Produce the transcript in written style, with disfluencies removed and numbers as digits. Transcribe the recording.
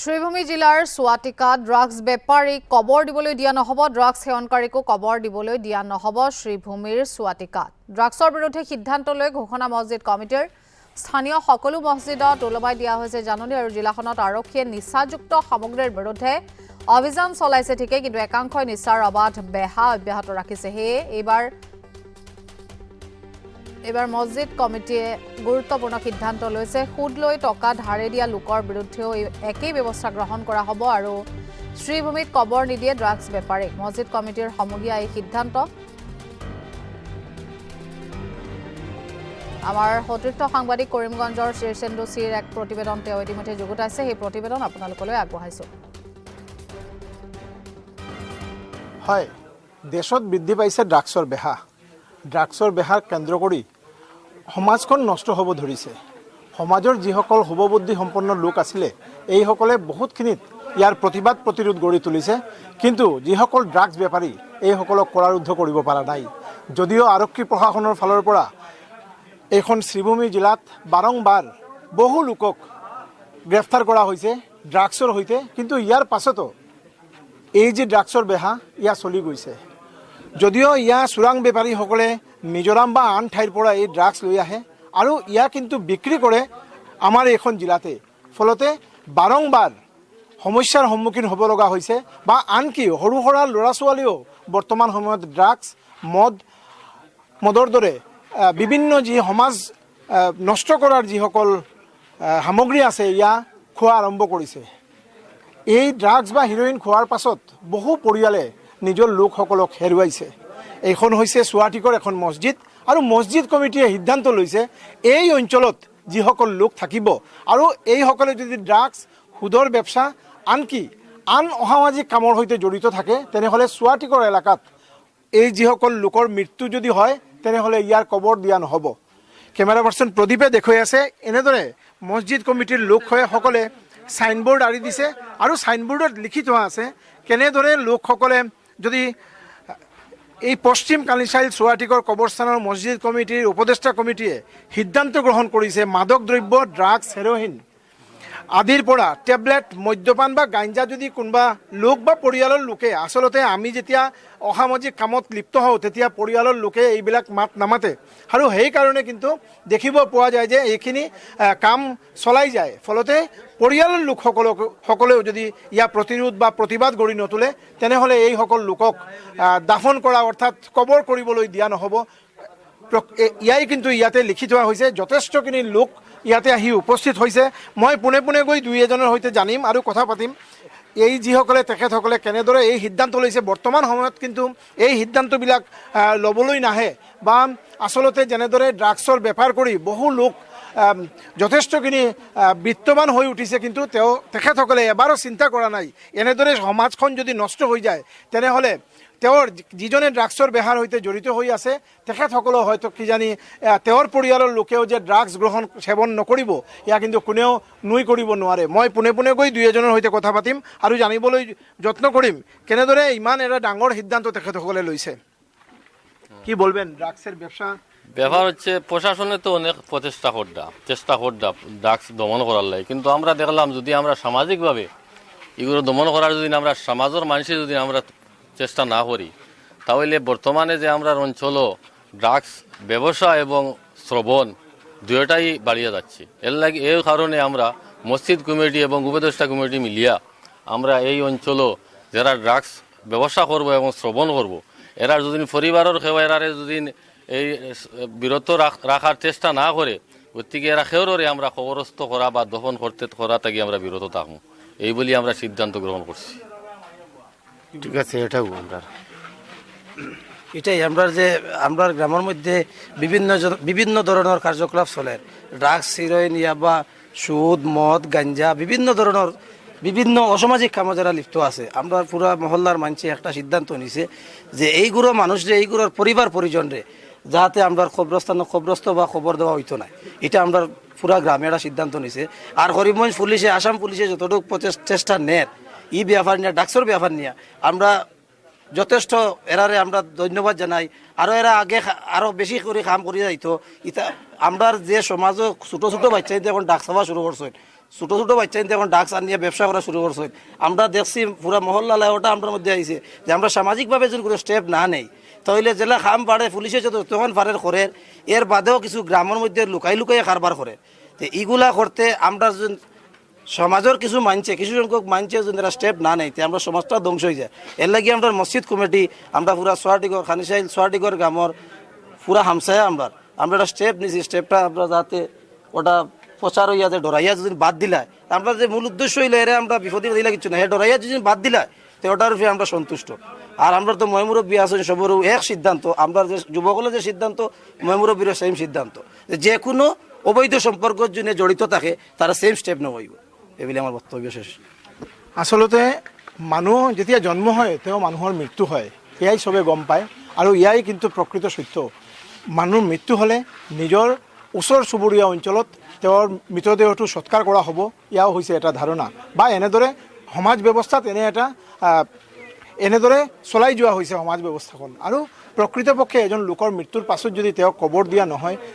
শ্ৰীভূমি জিলাৰ সোৱাটিকাত ড্ৰাগছ বেপাৰীক কবৰ দিবলৈ দিয়া নহব ড্ৰাগছ সেৱনকাৰীকো কবৰ দিবলৈ দিয়া নহব শ্ৰীভূমিৰ সোৱাটিকাত ড্ৰাগছৰ বিৰুদ্ধে সিদ্ধান্ত লৈ ঘোষণা মছজিদ কমিটিৰ স্থানীয় সকলো মছজিদত ওলমাই দিয়া হৈছে জাননী আৰু জিলাখনত আৰক্ষীয়ে নিচাযুক্ত সামগ্ৰীৰ বিৰুদ্ধে অভিযান চলাইছে ঠিকে কিন্তু একাংশই নিচাৰ অবাধ বেহা অব্যাহত ৰাখিছে হে এবাৰ মছজিদ কমিটিয়ে গুৰুত্বপূৰ্ণ সিদ্ধান্ত লৈছে সুদ লৈ টকা ধাৰে দিয়া লোকৰ বিৰুদ্ধেও একেই ব্যৱস্থা গ্ৰহণ কৰা হ'ব আৰু শ্ৰীভূমিত কবৰ নিদিয়ে ড্ৰাগছ বেপাৰীক মছজিদ কমিটিৰ সমগীয়া এই সিদ্ধান্ত আমাৰ সতীৰ্থ সাংবাদিক কৰিমগঞ্জৰ শীৰ্ষেন্দু সিৰ এক প্ৰতিবেদন তেওঁ ইতিমধ্যে যুগুতাইছে সেই প্ৰতিবেদন আপোনালোকলৈ আগবঢ়াইছো হয় দেশত বৃদ্ধি পাইছে ড্ৰাগছৰ বেহা কেন্দ্ৰ কৰি সমাজখন নষ্ট হ'ব ধৰিছে সমাজৰ যিসকল শুভবুদ্ধি সম্পন্ন লোক আছিলে এইসকলে বহুতখিনিত ইয়াৰ প্ৰতিৰোধ গঢ়ি তুলিছে কিন্তু যিসকল ড্ৰাগছ বেপাৰী এইসকলক কৰাৰুদ্ধ কৰিব পৰা নাই যদিও আৰক্ষী প্ৰশাসনৰ ফালৰ পৰা এইখন শ্ৰীভূমি জিলাত বাৰংবাৰ বহু লোকক গ্ৰেফতাৰ কৰা হৈছে ড্ৰাগছৰ সৈতে কিন্তু ইয়াৰ পাছতো এই যে ড্ৰাগছৰ বেহা ইয়া চলি গৈছে যদিও ইয়া চোৰাং বেপাৰীসকলে মিজোৰাম বা আন ঠাইৰ পৰা এই ড্ৰাগছ লৈ আহে আৰু ইয়া কিন্তু বিক্ৰী কৰে আমাৰ এইখন জিলাতে ফলতে বাৰংবাৰ সমস্যাৰ সন্মুখীন হ'ব লগা হৈছে বা আনকি সৰু সৰু ল'ৰা ছোৱালীও বৰ্তমান সময়ত ড্ৰাগছ মদৰ দৰে বিভিন্ন যি সমাজ নষ্ট কৰাৰ যিসকল সামগ্ৰী আছে ইয়া খোৱা আৰম্ভ কৰিছে এই ড্ৰাগছ বা হিৰ'ইন খোৱাৰ পাছত বহু পৰিয়ালে নিজৰ লোকসকলক হেৰুৱাইছে এইখন হৈছে সোৱাটিকৰ এখন মছজিদ আৰু মছজিদ কমিটিয়ে সিদ্ধান্ত লৈছে এই অঞ্চলত যিসকল লোক থাকিব আৰু এইসকলে যদি ড্ৰাগছ সুদৰ ব্যৱসা আনকি আন অসামাজিক কামৰ সৈতে জড়িত থাকে তেনেহ'লে সোৱাটিকৰ এলেকাত এই যিসকল লোকৰ মৃত্যু যদি হয় তেনেহ'লে ইয়াৰ কবৰ দিয়া নহ'ব কেমেৰা পাৰ্চন প্ৰদীপে দেখুৱাই আছে এনেদৰে মছজিদ কমিটিৰ লোকসকলে সাইনবোৰ্ড আঁৰি দিছে আৰু সাইনবোৰ্ডত লিখি থোৱা আছে কেনেদৰে লোকসকলে যদি এই পশ্চিম কালিচাইল সোৱাটিকৰ কবৰস্থানৰ মছজিদ কমিটিৰ উপদেষ্টা কমিটিয়ে সিদ্ধান্ত গ্ৰহণ কৰিছে মাদক দ্ৰব্য ড্ৰাগছ হেৰ'ইন আদিৰ পৰা টেবলেট মদ্যপান বা গাঞ্জা যদি কোনোবা লোক বা পৰিয়ালৰ লোকে আচলতে আমি যেতিয়া অসামাজিক কামত লিপ্ত হওঁ তেতিয়া পৰিয়ালৰ লোকে এইবিলাক মাত নামাতে আৰু সেইকাৰণে কিন্তু দেখিব পোৱা যায় যে এইখিনি কাম চলাই যায় ফলতে পৰিয়ালৰ লোকসকলেও যদি ইয়াৰ প্ৰতিৰোধ বা প্ৰতিবাদ গঢ়ি নতুলে তেনেহ'লে এইসকল লোকক দাফন কৰা অৰ্থাৎ কবৰ কৰিবলৈ দিয়া নহ'ব ইয়াই কিন্তু ইয়াতে লিখি থোৱা হৈছে যথেষ্টখিনি লোক ইয়াতে আহি উপস্থিত হৈছে মই পোনে গৈ দুই এজনৰ সৈতে জানিম আৰু কথা পাতিম এই যিসকলে তেখেতসকলে কেনেদৰে এই সিদ্ধান্ত লৈছে বৰ্তমান সময়ত কিন্তু এই সিদ্ধান্তবিলাক ল'বলৈ নাহে বা আচলতে যেনেদৰে ড্ৰাগছৰ বেপাৰ কৰি বহু লোক যথেষ্টখিনি বিত্তবান হৈ উঠিছে কিন্তু তেখেতসকলে এবাৰো চিন্তা কৰা নাই এনেদৰে সমাজখন যদি নষ্ট হৈ যায় তেনেহ'লে তেওঁৰ যিজনে ড্ৰাগছৰ বেহাৰ সৈতে জড়িত হৈ আছে তেখেতসকলেও হয়তো কিজানি তেওঁৰ পৰিয়ালৰ লোকেও যে ড্ৰাগছ সেৱন নকৰিব এয়া কিন্তু কোনেও নুই কৰিব নোৱাৰে মই পোনে গৈ দুই এজনৰ সৈতে কথা পাতিম আৰু জানিবলৈ যত্ন কৰিম কেনেদৰে ইমান এটা ডাঙৰ সিদ্ধান্ত তেখেতসকলে লৈছে কি বলবেন ড্রাগসের ব্যাপার হচ্ছে প্রশাসনে তো অনেক চেষ্টা করডা ড্রাগস দমন করার লাগে কিন্তু আমরা দেখলাম যদি আমরা সামাজিকভাবে এগুলো দমন করার যদি আমরা সমাজের মানুষের যদি আমরা চেষ্টা না করি তাহলে বর্তমানে যে আমরা অঞ্চল ড্রাগস ব্যবসা এবং শ্রবণ দুয়োটাই বাড়িয়ে যাচ্ছে এর লাগে এই কারণে আমরা মসজিদ কমিটি এবং উপদেষ্টা কমিটি মিলিয়া আমরা এই অঞ্চল যারা ড্রাগস ব্যবসা করব এবং শ্রবণ করব এরা যদি পরিবারের কেউ এরারে যদি এই বিরত রাখার চেষ্টা না করে গতিকে এরা খেউরে আমরা খবরস্থ করা বা দফন করা থেকে আমরা বিরত থাকবো এই বলি আমরা সিদ্ধান্ত গ্রহণ করছি ঠিক আছে এটাই আমরা যে আমরা গ্রামের মধ্যে বিভিন্ন ধরনের কার্যকলাপ চলে ড্রাগস হিরোইন ইয়াবা সুদ মদ গাঞ্জা বিভিন্ন অসামাজিক কামে যারা লিপ্ত আছে আমরা পুরা মহল্লার মানুষ একটা সিদ্ধান্ত নিছে যে এইগুলো মানুষরে এইগুলোর পরিবার পরিজনরে যাতে আমরা খবরস্থ বা খবর দেওয়া হইতো না এটা আমরা পুরা গ্রামে একটা সিদ্ধান্ত নিছে আর করিমগঞ্জ পুলিশে আসাম পুলিশে যতটুকু চেষ্টা নেয় এই ব্যাপার নিয়ে ড্রাগসের ব্যাপার নিয়ে আমরা যথেষ্ট এরারে আমরা ধন্যবাদ জানাই আরও এরা আগে আরও বেশি করে কাম করে যাইতো ইতা আমরা যে সমাজও ছোটো বাচ্চা এখন ড্রাগস খাওয়া শুরু করছেন ছোট ছোট বাচ্চা কিন্তু এখন ড্রাগস আনিয়ে ব্যবসা করা শুরু করছে। আমরা দেখছি পুরা মহল্লা ওটা আমার মধ্যে আইছে যে আমরা সামাজিকভাবে যদি কোনো স্টেপ না নেই তাহলে জেলা খাম পাড়ে পুলিশে তখন পারের করে, এর বাদেও কিছু গ্রামের মধ্যে লুকাই লুকাই কারবার করে। তো এইগুলা করতে আমরা যদি সমাজের কিছু মানছে, কিছু সংখ্যক মানছে যদি এরা স্টেপ না নেই আমরা সমাজটা ধ্বংস হয়ে যায়। এর লাগে আমরা মসজিদ কমিটি, আমরা পুরা সোয়াটিগড় খানিসাইল সোয়াটিগড় গ্রামের পুরা হামসায় আমরা একটা স্টেপ নিছি। স্টেপটা আমরা যাতে ওটা প্রচার হইয়া যে ডরাইয়া যদি বাদ দিলায়, আমরা যে মূল উদ্দেশ্য হইলে এরা আমরা বিপদে দিলা কিছু না, হ্যাঁ ডরাইয়া যদি বাদ দিলায় তো ওটার উপরে আমরা সন্তুষ্ট। আর আমরা তো ময়মুরব্বী আছেন সবরও এক সিদ্ধান্ত, আমরা যে যুবকলের যে সিদ্ধান্ত ময়মুরব্বীরও সেম সিদ্ধান্ত যে কোনো অবৈধ সম্পর্কের জন্য জড়িত থাকে তারা সেম স্টেপ নেব এইবুলি আমার বক্তব্য শেষ। আচলতে মানুহ যেতিয়া জন্ম হয় তেওঁ মানুহৰ মৃত্যু হয়, এয়াই চবে গম পায়। আৰু ইয়াই কিন্তু প্ৰকৃত সত্য। মানুহৰ মৃত্যু হ'লে নিজৰ ওচৰ চুবুৰীয়া অঞ্চলত তেওঁৰ মৃতদেহটো সৎকাৰ কৰা হ'ব, ইয়াও হৈছে এটা ধাৰণা। বা এনেদৰে সমাজ ব্যৱস্থাত এনেদৰে চলাই যোৱা হৈছে সমাজ ব্যৱস্থাখন। আৰু প্ৰকৃতপক্ষে এজন লোকৰ মৃত্যুৰ পাছত যদি তেওঁক কবৰ দিয়া নহয়